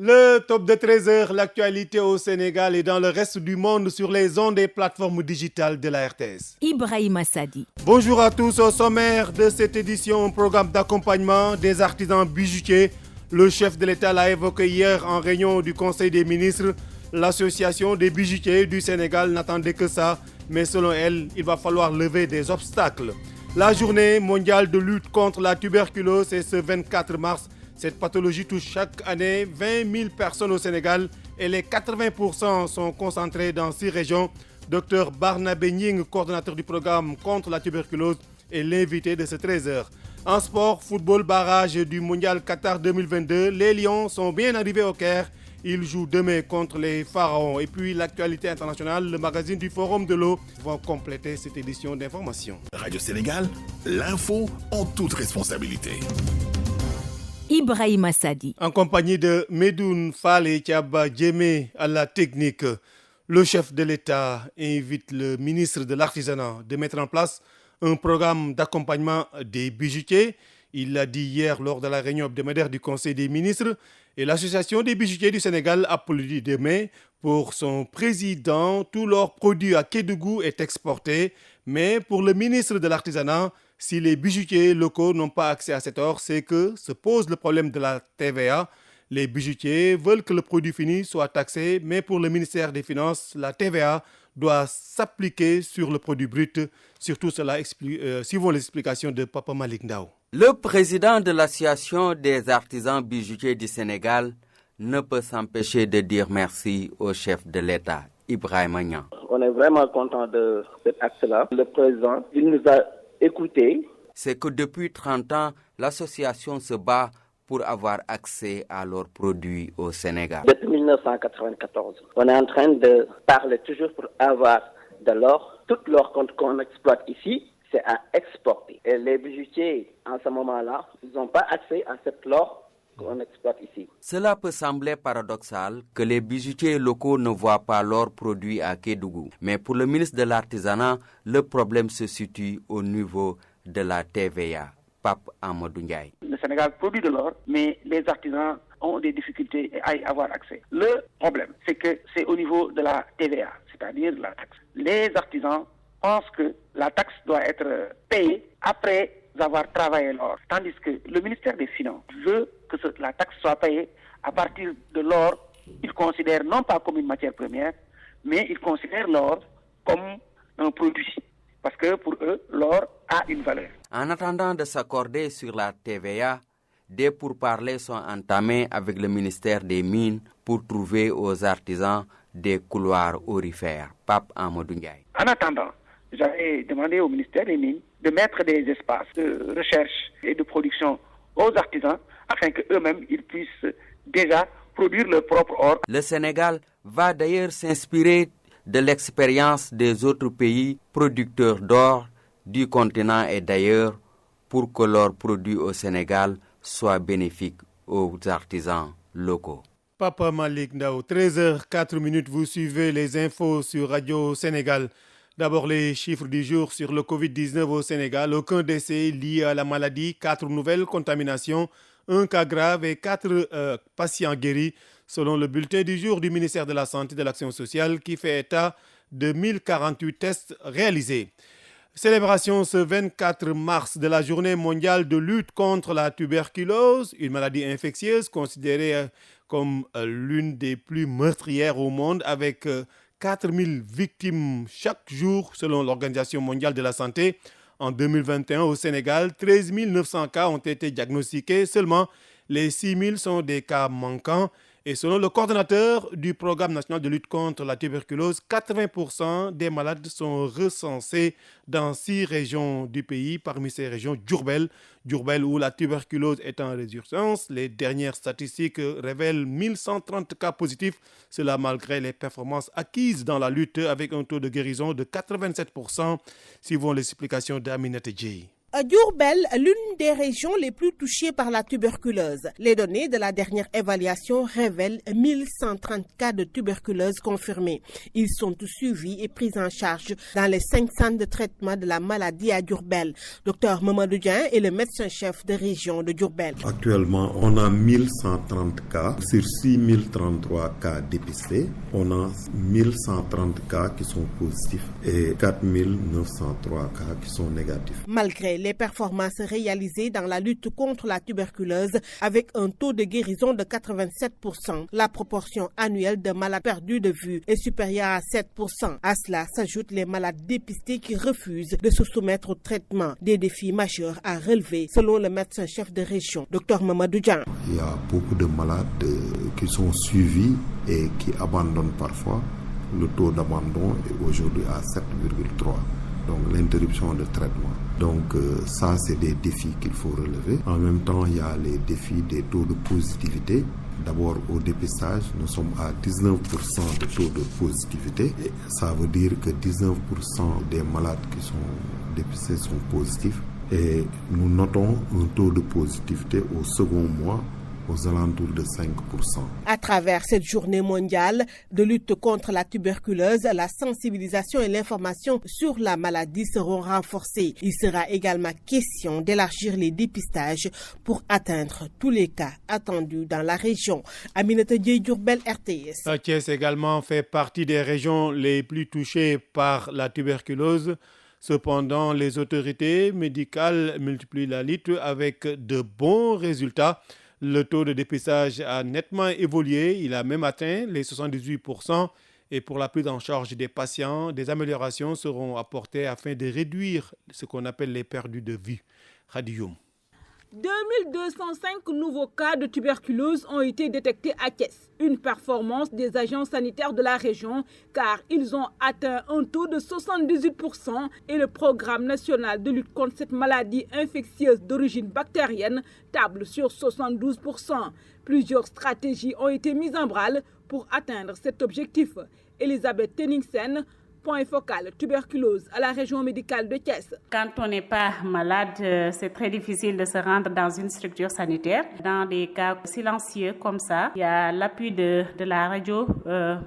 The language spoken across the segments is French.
Le top de 13 heures, l'actualité au Sénégal et dans le reste du monde sur les ondes des plateformes digitales de la RTS. Ibrahima Sadi. Bonjour à tous, au sommaire de cette édition, un programme d'accompagnement des artisans bijoutiers. Le chef de l'État l'a évoqué hier en réunion du Conseil des ministres. L'association des bijoutiers du Sénégal n'attendait que ça, mais selon elle, il va falloir lever des obstacles. La journée mondiale de lutte contre la tuberculose est ce 24 mars. Cette pathologie touche chaque année 20 000 personnes au Sénégal et les 80% sont concentrés dans 6 régions. Dr Barnabé Nying, coordonnateur du programme contre la tuberculose, est l'invité de ce 13h. En sport, football barrage du Mondial Qatar 2022, les Lions sont bien arrivés au Caire. Ils jouent demain contre les Pharaons. Et puis l'actualité internationale, le magazine du Forum de l'eau vont compléter cette édition d'information. Radio Sénégal, l'info en toute responsabilité. Ibrahima Sadi. En compagnie de Medoun Fall et Thiaba Djemé à la technique, le chef de l'État invite le ministre de l'Artisanat de mettre en place un programme d'accompagnement des bijoutiers. Il l'a dit hier lors de la réunion hebdomadaire du Conseil des ministres. Et l'Association des bijoutiers du Sénégal applaudit demain pour son président. Tout leur produit à Kédougou est exporté. Mais pour le ministre de l'Artisanat, si les bijoutiers locaux n'ont pas accès à cet or, c'est que se pose le problème de la TVA. Les bijoutiers veulent que le produit fini soit taxé, mais pour le ministère des Finances, la TVA doit s'appliquer sur le produit brut. Surtout cela, suivant les explications de Papa Malik Ndao. Le président de l'Association des artisans bijoutiers du Sénégal ne peut s'empêcher de dire merci au chef de l'État, Ibrahima Niang. On est vraiment content de cet acte-là. Le président, il nous a écoutés. C'est que depuis 30 ans, l'association se bat pour avoir accès à leurs produits au Sénégal. Depuis 1994, on est en train de parler toujours pour avoir de l'or. Tout l'or qu'on exploite ici, c'est à exporter. Et les bijoutiers, en ce moment-là, ils n'ont pas accès à cet or qu'on exploite ici. Cela peut sembler paradoxal que les bijoutiers locaux ne voient pas l'or produit à Kédougou. Mais pour le ministre de l'Artisanat, le problème se situe au niveau de la TVA. Pape Amadou Ndiaye. Le Sénégal produit de l'or, mais les artisans ont des difficultés à y avoir accès. Le problème, c'est que c'est au niveau de la TVA, c'est-à-dire la taxe. Les artisans pensent que la taxe doit être payée après avoir travaillé l'or. Tandis que le ministère des Finances veut que la taxe soit payée à partir de l'or. Ils considèrent non pas comme une matière première, mais ils considèrent l'or comme un produit. Parce que pour eux, l'or a une valeur. En attendant de s'accorder sur la TVA, des pourparlers sont entamés avec le ministère des Mines pour trouver aux artisans des couloirs aurifères. Pape Amadou Ndiaye. En attendant, j'avais demandé au ministère des Mines de mettre des espaces de recherche et de production aux artisans afin qu'eux-mêmes ils puissent déjà produire leur propre or. Le Sénégal va d'ailleurs s'inspirer de l'expérience des autres pays producteurs d'or du continent et d'ailleurs pour que leurs produits au Sénégal soient bénéfiques aux artisans locaux. Papa Malik Ndao, 13h04, vous suivez les infos sur Radio Sénégal. D'abord les chiffres du jour sur le Covid-19 au Sénégal. Aucun décès lié à la maladie, 4 nouvelles contaminations, 1 cas grave et 4 patients guéris, selon le bulletin du jour du ministère de la Santé et de l'Action sociale qui fait état de 1048 tests réalisés. Célébration ce 24 mars de la journée mondiale de lutte contre la tuberculose, une maladie infectieuse considérée comme l'une des plus meurtrières au monde avec 4000 victimes chaque jour selon l'Organisation mondiale de la santé. En 2021 au Sénégal, 13 900 cas ont été diagnostiqués, seulement les 6 000 sont des cas manquants. Et selon le coordonnateur du programme national de lutte contre la tuberculose, 80% des malades sont recensés dans 6 régions du pays. Parmi ces régions, Diourbel où la tuberculose est en résurgence. Les dernières statistiques révèlent 1130 cas positifs. Cela malgré les performances acquises dans la lutte avec un taux de guérison de 87%. Suivons les explications d'Aminata Djei. Diourbel, l'une des régions les plus touchées par la tuberculose. Les données de la dernière évaluation révèlent 1130 cas de tuberculose confirmés. Ils sont tous suivis et pris en charge dans les 5 centres de traitement de la maladie à Diourbel. Dr Mamadou Dieng est le médecin-chef de région de Diourbel. Actuellement, on a 1130 cas sur 6033 cas dépistés. On a 1130 cas qui sont positifs et 4903 cas qui sont négatifs. Malgré les performances réalisées dans la lutte contre la tuberculose avec un taux de guérison de 87%, la proportion annuelle de malades perdus de vue est supérieure à 7%. À cela s'ajoutent les malades dépistés qui refusent de se soumettre au traitement. Des défis majeurs à relever selon le médecin-chef de région, Dr Mamadou Dieng. Il y a beaucoup de malades qui sont suivis et qui abandonnent parfois. Le taux d'abandon est aujourd'hui à 7,3. Donc l'interruption de traitement. Donc ça, c'est des défis qu'il faut relever. En même temps, il y a les défis des taux de positivité. D'abord, au dépistage, nous sommes à 19% de taux de positivité. Et ça veut dire que 19% des malades qui sont dépistés sont positifs. Et nous notons un taux de positivité au second mois aux alentours de 5%. À travers cette journée mondiale de lutte contre la tuberculose, la sensibilisation et l'information sur la maladie seront renforcées. Il sera également question d'élargir les dépistages pour atteindre tous les cas attendus dans la région. Aminata Dieye, Diourbel, RTS. Thiès également fait partie des régions les plus touchées par la tuberculose. Cependant, les autorités médicales multiplient la lutte avec de bons résultats. Le taux de dépistage a nettement évolué, il a même atteint les 78%. Et pour la prise en charge des patients, des améliorations seront apportées afin de réduire ce qu'on appelle les perdus de vue. Radioum. 2205 nouveaux cas de tuberculose ont été détectés à Thiès. Une performance des agents sanitaires de la région car ils ont atteint un taux de 78% et le programme national de lutte contre cette maladie infectieuse d'origine bactérienne table sur 72%. Plusieurs stratégies ont été mises en branle pour atteindre cet objectif. Elisabeth Tenningsen, point focal tuberculose à la région médicale de Thiès. Quand on n'est pas malade, c'est très difficile de se rendre dans une structure sanitaire. Dans des cas silencieux comme ça, il y a l'appui de la radio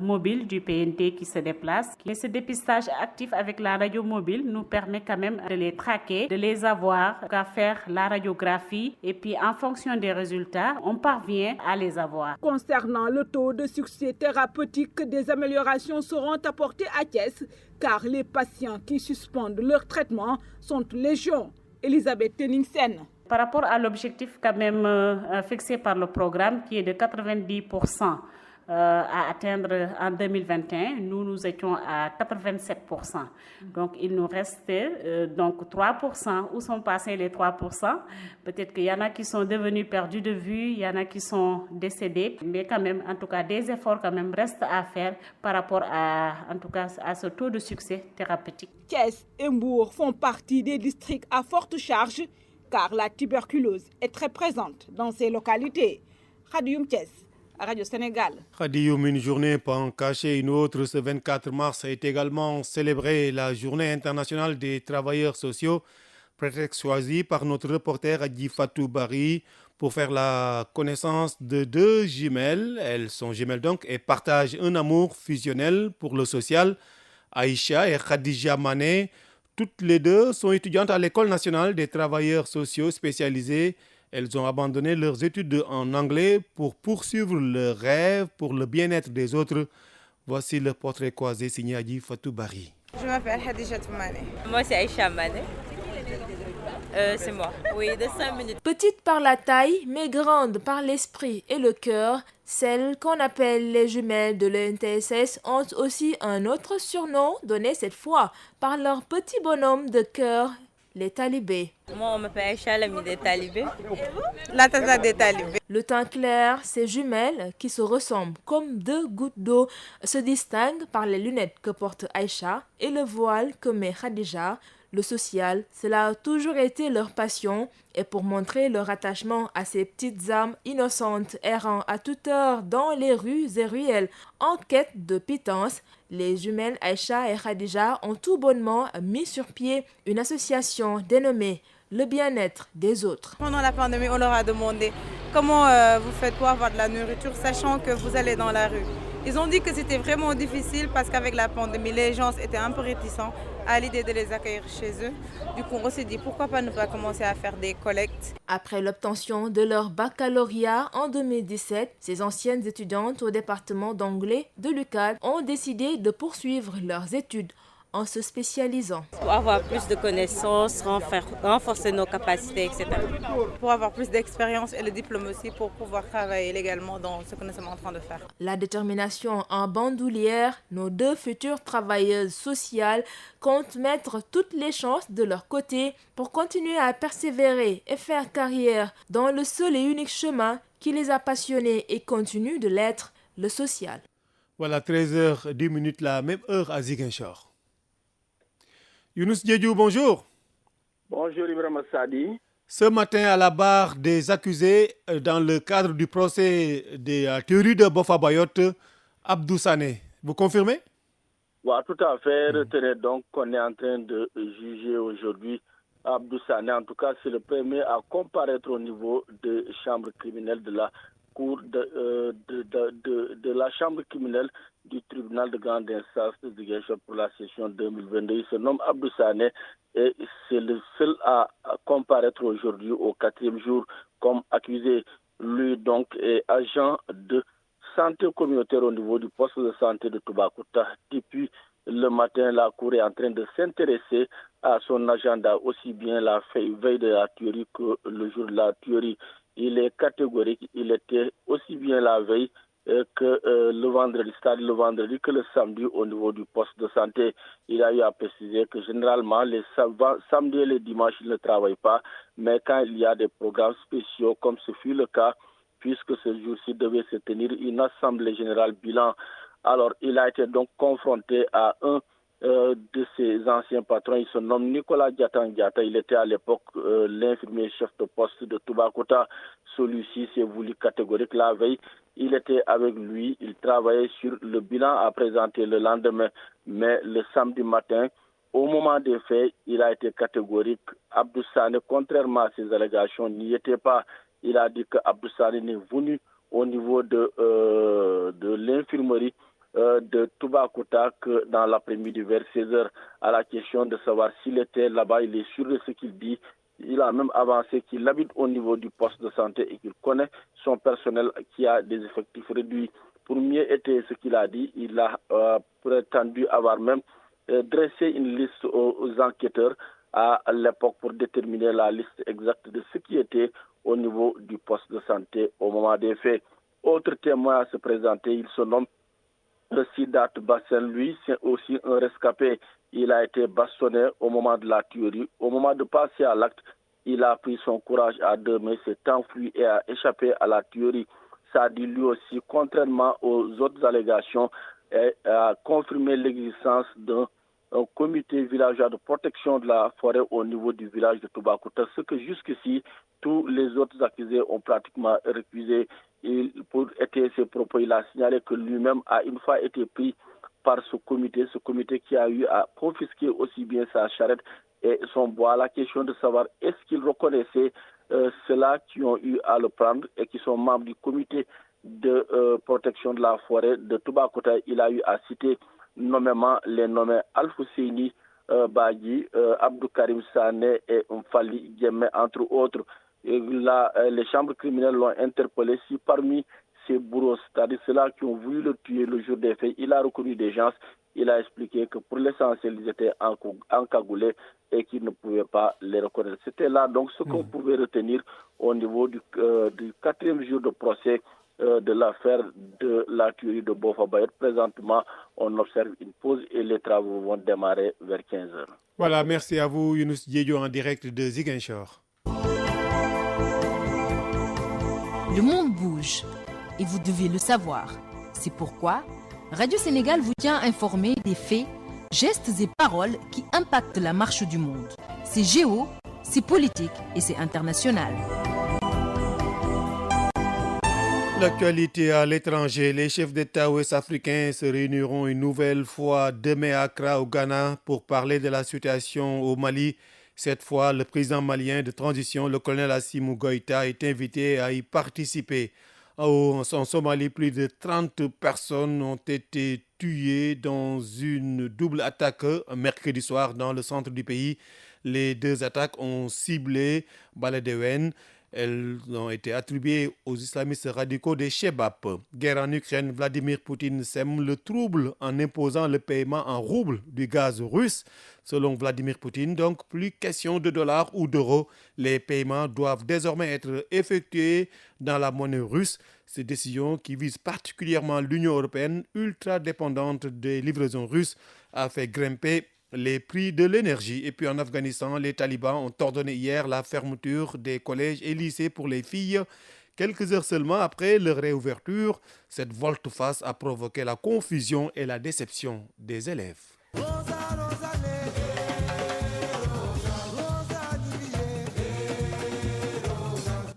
mobile du PNT qui se déplace. Et ce dépistage actif avec la radio mobile nous permet quand même de les traquer, de les avoir, qu'à faire la radiographie. Et puis en fonction des résultats, on parvient à les avoir. Concernant le taux de succès thérapeutique, des améliorations seront apportées à Thiès car les patients qui suspendent leur traitement sont légion. Elisabeth Tenningsen. Par rapport à l'objectif quand même fixé par le programme qui est de 90% à atteindre en 2021, nous étions à 87%. Donc il nous reste donc 3%. Où sont passés les 3%? Peut-être qu'il y en a qui sont devenus perdus de vue, il y en a qui sont décédés, mais quand même, en tout cas, des efforts quand même restent à faire par rapport en tout cas, à ce taux de succès thérapeutique. Thiès et Mbour font partie des districts à forte charge car la tuberculose est très présente dans ces localités. Radioum Thiès. Radio Sénégal. Radioum, une journée pas en cachée, une autre ce 24 mars est également célébrée la journée internationale des travailleurs sociaux, prétexte choisi par notre reporter Adji Fatou Bari pour faire la connaissance de deux jumelles. Elles sont jumelles donc et partagent un amour fusionnel pour le social. Aïcha et Khadija Mané, toutes les deux sont étudiantes à l'École nationale des travailleurs sociaux spécialisés. Elles ont abandonné leurs études en anglais pour poursuivre leur rêve pour le bien-être des autres. Voici le portrait croisé signé Adji Fatou Bari. Je m'appelle Khadija Mané. Moi, c'est Aïcha Mané. C'est moi. Oui, de 5 minutes. Petite par la taille, mais grande par l'esprit et le cœur, celles qu'on appelle les jumelles de l'ENTSS ont aussi un autre surnom donné cette fois par leur petit bonhomme de cœur, les talibés. Moi, on m'appelle Aïcha, l'amie des talibés. La tata des talibés. Le teint clair, ces jumelles qui se ressemblent comme deux gouttes d'eau se distinguent par les lunettes que porte Aïcha et le voile que met Khadija. Le social, cela a toujours été leur passion et pour montrer leur attachement à ces petites âmes innocentes errant à toute heure dans les rues et ruelles en quête de pitance, les jumelles Aïcha et Khadija ont tout bonnement mis sur pied une association dénommée le bien-être des autres. Pendant la pandémie, on leur a demandé comment vous faites pour avoir de la nourriture, sachant que vous allez dans la rue. Ils ont dit que c'était vraiment difficile parce qu'avec la pandémie, les gens étaient un peu réticents à l'idée de les accueillir chez eux. Du coup, on s'est dit pourquoi pas ne pas commencer à faire des collectes. Après l'obtention de leur baccalauréat en 2017, ces anciennes étudiantes au département d'anglais de l'UQAD ont décidé de poursuivre leurs études en se spécialisant. Pour avoir plus de connaissances, renforcer nos capacités, etc. Pour avoir plus d'expérience et le diplôme aussi pour pouvoir travailler légalement dans ce que nous sommes en train de faire. La détermination en bandoulière, nos deux futures travailleuses sociales comptent mettre toutes les chances de leur côté pour continuer à persévérer et faire carrière dans le seul et unique chemin qui les a passionnées et continue de l'être, le social. Voilà, 13h10, la même heure à Ziguinchor. Younous Diédiou, bonjour. Bonjour Ibrahim Sadi. Ce matin, à la barre des accusés, dans le cadre du procès des tueries de Bofa Bayotte, Abdou Sané, vous confirmez? Oui, tout à fait. Retenez donc qu'on est en train de juger aujourd'hui Abdou Sané. En tout cas, c'est le premier à comparaître au niveau de chambre criminelle de la cour de la chambre criminelle du tribunal de grande instance de Ziguinchor pour la session 2022. Il se nomme Abdou Sané et c'est le seul à comparaître aujourd'hui au 4e jour comme accusé. Lui donc est agent de santé communautaire au niveau du poste de santé de Toubacouta. Depuis le matin, la cour est en train de s'intéresser à son agenda, aussi bien la veille de la tuerie que le jour de la tuerie. Il est catégorique, il était aussi bien la veille que le vendredi, c'est-à-dire le vendredi que le samedi au niveau du poste de santé. Il a eu à préciser que généralement les samedis et les dimanches, il ne travaille pas, mais quand il y a des programmes spéciaux, comme ce fut le cas, puisque ce jour-ci devait se tenir une assemblée générale bilan. Alors, il a été donc confronté à un de ses anciens patrons. Il se nomme Nicolas Diata. Il était à l'époque l'infirmier chef de poste de Toubacouta. Celui-ci s'est voulu catégorique la veille. Il était avec lui. Il travaillait sur le bilan à présenter le lendemain. Mais le samedi matin, au moment des faits, il a été catégorique. Abdou Sané, contrairement à ses allégations, n'y était pas. Il a dit que Abdou Sané n'est venu au niveau de l'infirmerie de Toubacouta que dans l'après-midi vers 16h à la question de savoir s'il était là-bas. Il est sûr de ce qu'il dit. Il a même avancé qu'il habite au niveau du poste de santé et qu'il connaît son personnel qui a des effectifs réduits. Pour mieux étayer ce qu'il a dit, il a prétendu avoir même dressé une liste aux enquêteurs à l'époque pour déterminer la liste exacte de ce qui était au niveau du poste de santé au moment des faits. Autre témoin à se présenter, il se nomme Sidat Bassen. Lui, c'est aussi un rescapé. Il a été bastonné au moment de la tuerie. Au moment de passer à l'acte, il a pris son courage à deux mains, s'est enfui et a échappé à la tuerie. Ça dit lui aussi, contrairement aux autres allégations, a confirmé l'existence d'un comité villageois de protection de la forêt au niveau du village de Toubacouta, ce que jusqu'ici, tous les autres accusés ont pratiquement récusé. Et pour étayer ses propos, il a signalé que lui-même a une fois été pris par ce comité qui a eu à confisquer aussi bien sa charrette et son bois. La question de savoir est-ce qu'il reconnaissait ceux-là qui ont eu à le prendre et qui sont membres du comité de protection de la forêt de Toubacouta. Il a eu à citer nommément les nommés Al-Fousseini Bagui, Abdou Karim Sané et Mfali Diémé, entre autres. Et là, les chambres criminelles l'ont interpellé. Si parmi ces bourreaux, c'est-à-dire ceux-là qui ont voulu le tuer le jour des faits, il a reconnu des gens. Il a expliqué que pour l'essentiel, ils étaient encagoulés et qu'il ne pouvait pas les reconnaître. C'était là donc ce qu'on pouvait retenir au niveau du 4e jour de procès de l'affaire de la tuerie de Bofa Bayotte. Présentement, on observe une pause et les travaux vont démarrer vers 15h. Voilà, merci à vous, Younous Diédiou, en direct de Ziguinchor. Le monde bouge et vous devez le savoir. C'est pourquoi Radio Sénégal vous tient informé des faits, gestes et paroles qui impactent la marche du monde. C'est géo, c'est politique et c'est international. L'actualité à l'étranger, les chefs d'État ouest-africains se réuniront une nouvelle fois demain à Accra au Ghana pour parler de la situation au Mali Cette fois, le président malien de transition, le colonel Assimi Goïta, est invité à y participer. En Somalie, plus de 30 personnes ont été tuées dans une double attaque mercredi soir dans le centre du pays. Les deux attaques ont ciblé Baladewen. Elles ont été attribuées aux islamistes radicaux des Chebab. Guerre en Ukraine, Vladimir Poutine sème le trouble en imposant le paiement en roubles du gaz russe. Selon Vladimir Poutine, donc plus question de dollars ou d'euros. Les paiements doivent désormais être effectués dans la monnaie russe. Cette décision, qui vise particulièrement l'Union européenne, ultra dépendante des livraisons russes, a fait grimper les prix de l'énergie. Et puis en Afghanistan, les talibans ont ordonné hier la fermeture des collèges et lycées pour les filles. Quelques heures seulement après leur réouverture, cette volte-face a provoqué la confusion et la déception des élèves.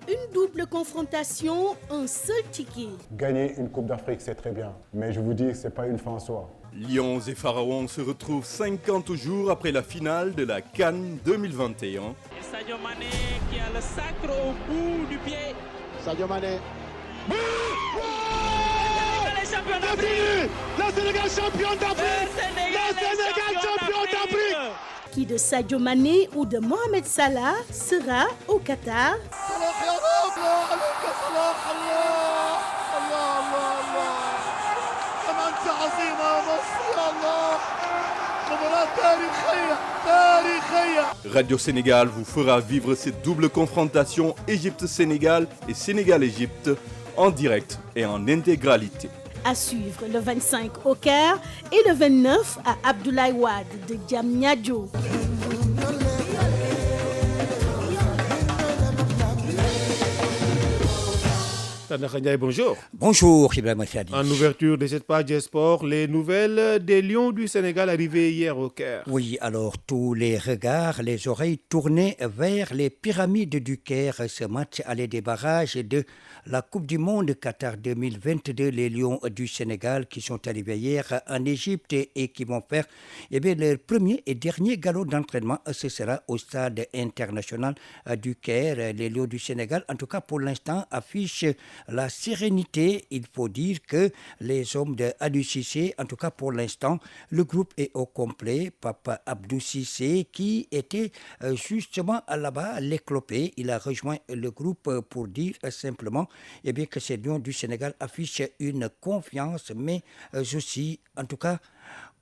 Une double confrontation, un seul ticket. Gagner une Coupe d'Afrique, c'est très bien. Mais je vous dis, ce n'est pas une fin en soi. Lions et Pharaons se retrouvent 50 jours après la finale de la CAN 2021. Sadio Mané qui a le sacre au bout du pied. Sadio Mané. Le Sénégal champion d'Afrique. Le Sénégal champion d'Afrique. Qui de Sadio Mané ou de Mohamed Salah sera au Qatar? Radio Sénégal vous fera vivre cette double confrontation Égypte-Sénégal et Sénégal-Égypte en direct et en intégralité. À suivre le 25 au Caire et le 29 à Abdoulaye Wade de Diamniadio. Tanaka Ndiaye, bonjour. Bonjour, Ibrahima Sadi. En ouverture de cette page des sports, les nouvelles des Lions du Sénégal arrivées hier au Caire. Oui, alors tous les regards, les oreilles tournées vers les pyramides du Caire. Ce match allait des barrages de la Coupe du Monde Qatar 2022. Les Lions du Sénégal qui sont arrivés hier en Égypte et qui vont faire leur premier et dernier galop d'entraînement. Ce sera au stade international du Caire. Les Lions du Sénégal, en tout cas pour l'instant, affichent la sérénité. Il faut dire que les hommes de Aliou Cissé, en tout cas pour l'instant, le groupe est au complet. Papa Abdou Cissé, qui était justement là-bas, l'éclopé, il a rejoint le groupe pour dire simplement que ces Lions du Sénégal affichent une confiance, mais aussi, en tout cas,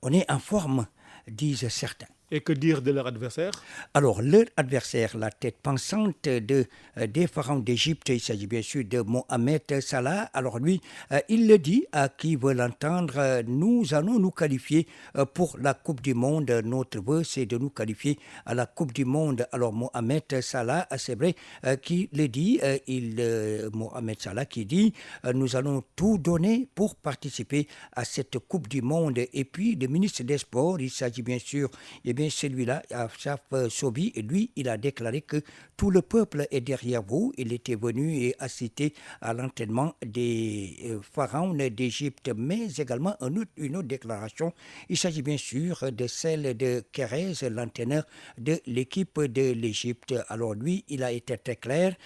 on est en forme, disent certains. Et que dire de leur adversaire? Alors, leur adversaire, la tête pensante des pharaons d'Égypte, il s'agit bien sûr de Mohamed Salah. Alors lui, il le dit à qui veut l'entendre, nous allons nous qualifier pour la Coupe du Monde. Notre vœu, c'est de nous qualifier à la Coupe du Monde. Alors Mohamed Salah, c'est vrai qu'il le dit, Mohamed Salah qui dit, nous allons tout donner pour participer à cette Coupe du Monde. Et puis, le ministre des Sports, il s'agit bien sûr celui-là, Achraf Sobi, lui, il a déclaré que tout le peuple est derrière vous. Il était venu et assisté à l'entraînement des pharaons d'Égypte, mais également une autre déclaration. Il s'agit bien sûr de celle de Kérez, l'entraîneur de l'équipe de l'Égypte. Alors lui, il a été très clair.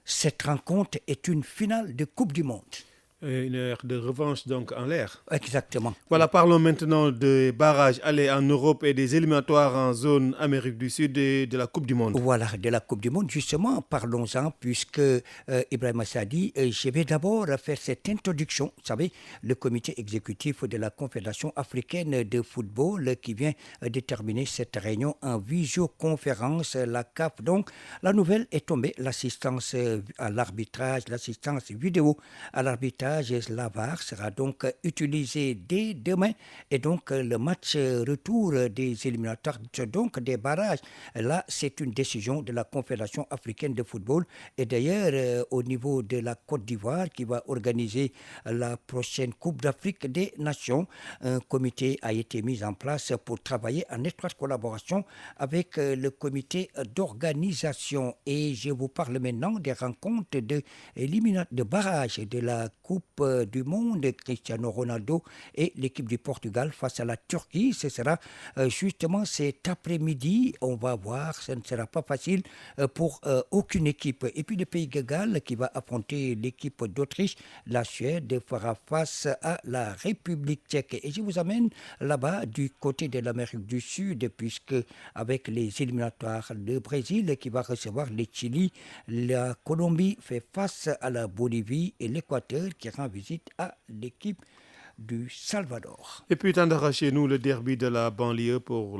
Cette rencontre est une finale de Coupe du Monde. Une heure de revanche donc en l'air. Exactement. Voilà, parlons maintenant des barrages allés en Europe et des éliminatoires en zone Amérique du Sud et de la Coupe du Monde. Voilà, de la Coupe du Monde. Justement, parlons-en puisque Ibrahima Sadi, je vais d'abord faire cette introduction. Vous savez, le comité exécutif de la Confédération africaine de football qui vient déterminer cette réunion en visioconférence, la CAF. Donc, la nouvelle est tombée, l'assistance à l'arbitrage, l'assistance vidéo à l'arbitrage. La VAR sera donc utilisé dès demain et donc le match retour des éliminatoires, donc des barrages. Là, c'est une décision de la Confédération africaine de football et d'ailleurs au niveau de la Côte d'Ivoire qui va organiser la prochaine Coupe d'Afrique des Nations, un comité a été mis en place pour travailler en étroite collaboration avec le comité d'organisation. Et je vous parle maintenant des rencontres de barrage de la Coupe Coupe du Monde, Cristiano Ronaldo et l'équipe du Portugal face à la Turquie. Ce sera justement cet après-midi. On va voir, ce ne sera pas facile pour aucune équipe. Et puis le pays de Galles qui va affronter l'équipe d'Autriche. La Suède fera face à la République tchèque. Et je vous amène là-bas du côté de l'Amérique du Sud, puisque avec les éliminatoires, le Brésil qui va recevoir le Chili, la Colombie fait face à la Bolivie et l'Équateur qui rend visite à l'équipe du Salvador. Et puis, Tandara, chez nous, le derby de la banlieue pour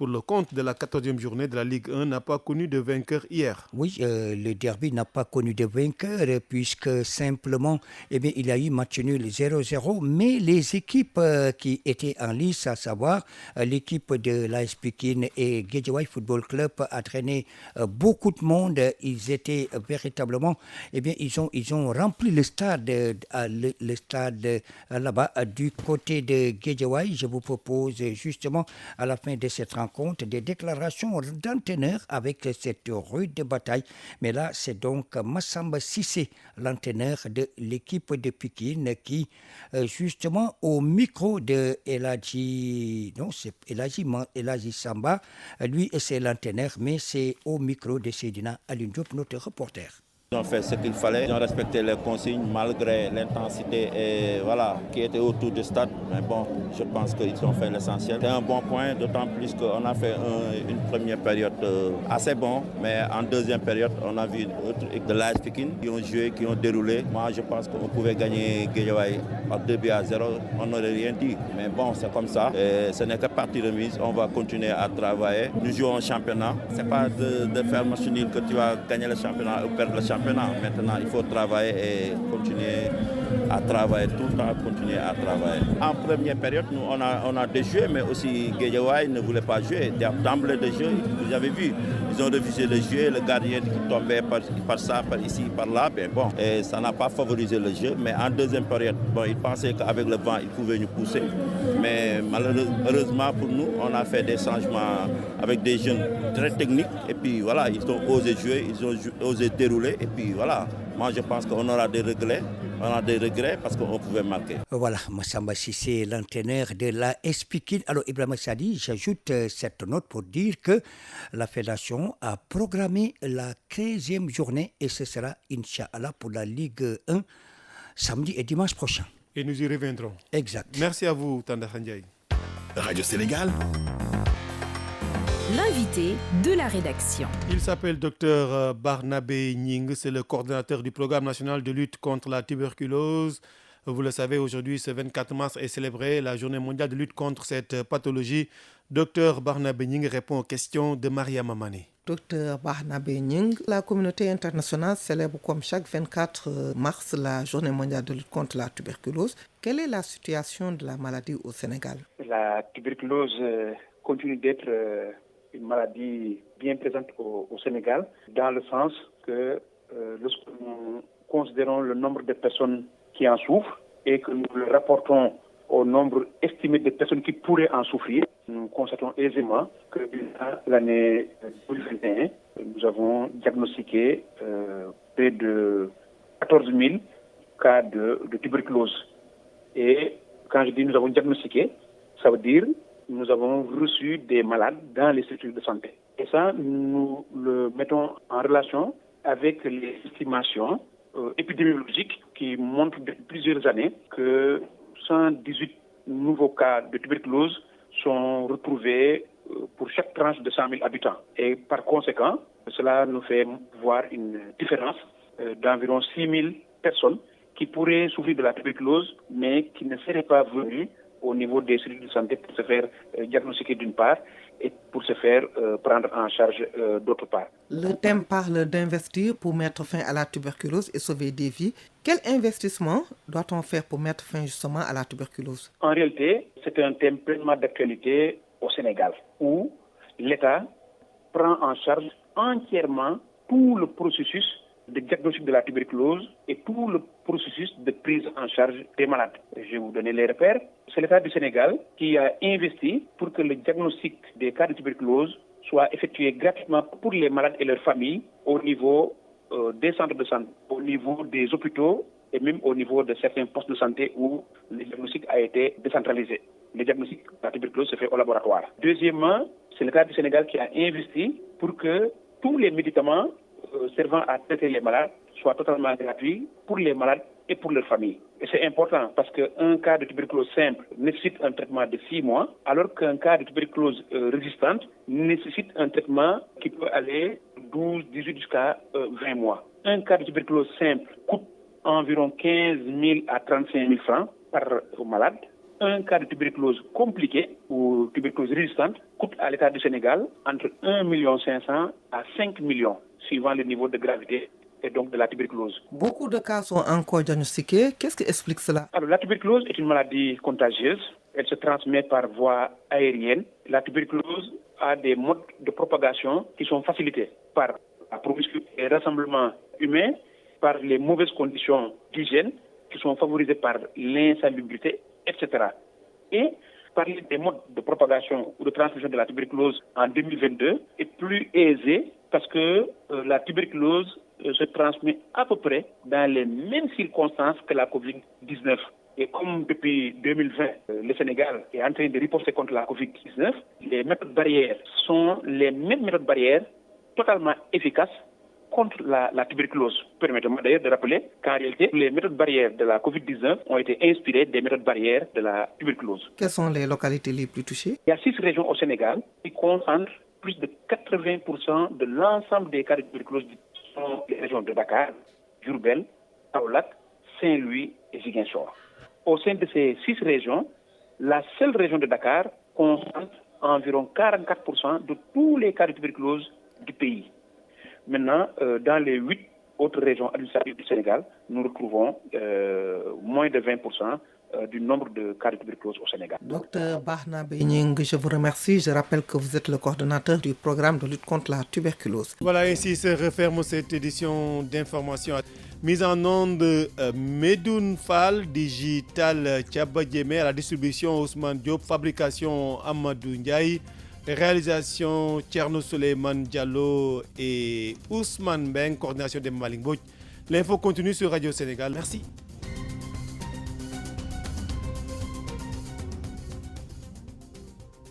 le compte de la 14e journée de la Ligue 1 n'a pas connu de vainqueur hier. Oui, le derby n'a pas connu de vainqueur puisque simplement, il y a eu match nul 0-0, mais les équipes qui étaient en lice, à savoir l'équipe de l'AS Pikine et Guédiawaye Football Club a traîné beaucoup de monde. Ils étaient véritablement, ils ont rempli le stade là-bas du côté de Guédiawaye. Je vous propose justement à la fin de cette rencontre des déclarations d'entraîneur avec cette rude bataille. Mais là, c'est donc Massamba Cissé, l'entraîneur de l'équipe de Pikine, qui, justement, au micro de Eladji Samba, lui, c'est l'entraîneur, mais c'est au micro de Seydina Alioune Diop, notre reporter. Ils ont fait ce qu'il fallait, ils ont respecté les consignes malgré l'intensité qui était autour du stade. Mais bon, je pense qu'ils ont fait l'essentiel. C'est un bon point, d'autant plus qu'on a fait une première période assez bon. Mais en deuxième période, on a vu d'autres équipes de l'AS Pikine qui ont joué, qui ont déroulé. Moi, je pense qu'on pouvait gagner Guédiawaye par 2-0. On n'aurait rien dit. Mais bon, c'est comme ça. Et ce n'est que partie remise. On va continuer à travailler. Nous jouons au championnat. Ce n'est pas de faire match nul que tu vas gagner le championnat ou perdre le championnat. Maintenant, il faut travailler et continuer à travailler tout le temps, continuer à travailler. En première période, nous, on a déjoué, mais aussi Guédiawaye ne voulait pas jouer. D'emblée de jeu, vous avez vu, ils ont refusé de jouer, le gardien qui tombait par ça, par ici, par là. Et ça n'a pas favorisé le jeu. Mais en deuxième période, ils pensaient qu'avec le vent, ils pouvaient nous pousser. Mais malheureusement pour nous, on a fait des changements avec des jeunes très techniques. Et puis voilà, ils ont osé jouer, ils ont osé dérouler. Et puis voilà, moi je pense qu'on aura des regrets. On a des regrets parce qu'on pouvait marquer. Voilà, Massamba Cissé, l'entraîneur de l'AS Pikine. Alors Ibrahima Sadi, j'ajoute cette note pour dire que la fédération a programmé la 15e journée et ce sera, Inch'Allah, pour la Ligue 1, samedi et dimanche prochain. Et nous y reviendrons. Exact. Merci à vous, Tandara Ndiaye. Radio Sénégal. L'invité de la rédaction. Il s'appelle Dr Barnabé Nying, c'est le coordinateur du programme national de lutte contre la tuberculose. Vous le savez, aujourd'hui, ce 24 mars est célébrée la journée mondiale de lutte contre cette pathologie. Dr Barnabé Nying répond aux questions de Maria Mamane. Dr Barnabé Nying, la communauté internationale célèbre comme chaque 24 mars la journée mondiale de lutte contre la tuberculose. Quelle est la situation de la maladie au Sénégal? La tuberculose continue d'être une maladie bien présente au Sénégal, dans le sens que lorsque nous considérons le nombre de personnes qui en souffrent et que nous le rapportons au nombre estimé de personnes qui pourraient en souffrir, nous constatons aisément que dans l'année 2021, nous avons diagnostiqué près de 14 000 cas de tuberculose. Et quand je dis nous avons diagnostiqué, ça veut dire nous avons reçu des malades dans les structures de santé. Et ça, nous le mettons en relation avec les estimations épidémiologiques qui montrent depuis plusieurs années que 118 nouveaux cas de tuberculose sont retrouvés pour chaque tranche de 100 000 habitants. Et par conséquent, cela nous fait voir une différence d'environ 6 000 personnes qui pourraient souffrir de la tuberculose, mais qui ne seraient pas venues au niveau des structures de santé pour se faire diagnostiquer d'une part et pour se faire prendre en charge d'autre part. Le thème parle d'investir pour mettre fin à la tuberculose et sauver des vies. Quel investissement doit-on faire pour mettre fin justement à la tuberculose? En réalité, c'est un thème pleinement d'actualité au Sénégal, où l'État prend en charge entièrement tout le processus de diagnostic de la tuberculose et tout le processus de prise en charge des malades. Je vais vous donner les repères. C'est l'État du Sénégal qui a investi pour que le diagnostic des cas de tuberculose soit effectué gratuitement pour les malades et leurs familles au niveau des centres de santé, au niveau des hôpitaux et même au niveau de certains postes de santé où le diagnostic a été décentralisé. Le diagnostic de la tuberculose se fait au laboratoire. Deuxièmement, c'est l'État du Sénégal qui a investi pour que tous les médicaments servant à traiter les malades soient totalement gratuits pour les malades et pour leurs familles. Et c'est important parce qu'un cas de tuberculose simple nécessite un traitement de 6 mois, alors qu'un cas de tuberculose résistante nécessite un traitement qui peut aller 12, 18 jusqu'à 20 mois. Un cas de tuberculose simple coûte environ 15 000 à 35 000 francs par malade. Un cas de tuberculose compliqué ou tuberculose résistante coûte à l'État du Sénégal entre 1,5 million à 5 millions, suivant le niveau de gravité et donc de la tuberculose. Beaucoup de cas sont encore diagnostiqués. Qu'est-ce qui explique cela? Alors, la tuberculose est une maladie contagieuse. Elle se transmet par voie aérienne. La tuberculose a des modes de propagation qui sont facilités par la promiscuité et rassemblement humain, par les mauvaises conditions d'hygiène qui sont favorisées par l'insalubrité, etc. Et parler des modes de propagation ou de transmission de la tuberculose en 2022 est plus aisé parce que la tuberculose se transmet à peu près dans les mêmes circonstances que la COVID-19. Et comme depuis 2020, le Sénégal est en train de riposter contre la COVID-19, les méthodes barrières sont les mêmes méthodes barrières totalement efficaces contre la tuberculose. Permettez-moi d'ailleurs de rappeler qu'en réalité, les méthodes barrières de la COVID-19 ont été inspirées des méthodes barrières de la tuberculose. Quelles sont les localités les plus touchées? Il y a 6 régions au Sénégal qui concentrent plus de 80% de l'ensemble des cas de tuberculose sont les régions de Dakar, Diourbel, Kaolack, Saint-Louis et Ziguinchor. Au sein de ces 6 régions, la seule région de Dakar concentre environ 44% de tous les cas de tuberculose du pays. Maintenant, dans les 8 autres régions administratives du Sénégal, nous retrouvons moins de 20% du nombre de cas de tuberculose au Sénégal. Docteur Bahna Benying, je vous remercie. Je rappelle que vous êtes le coordonnateur du programme de lutte contre la tuberculose. Voilà, ainsi se referme cette édition d'information. Mise en onde Medoun Fall, Digital Thiaba Diémé, à la distribution Ousmane Diop, fabrication Amadou Ndiaye, réalisation Thierno Souleymane Diallo et Ousmane Beng, coordination de Maling Bouch. L'info continue sur Radio Sénégal. Merci.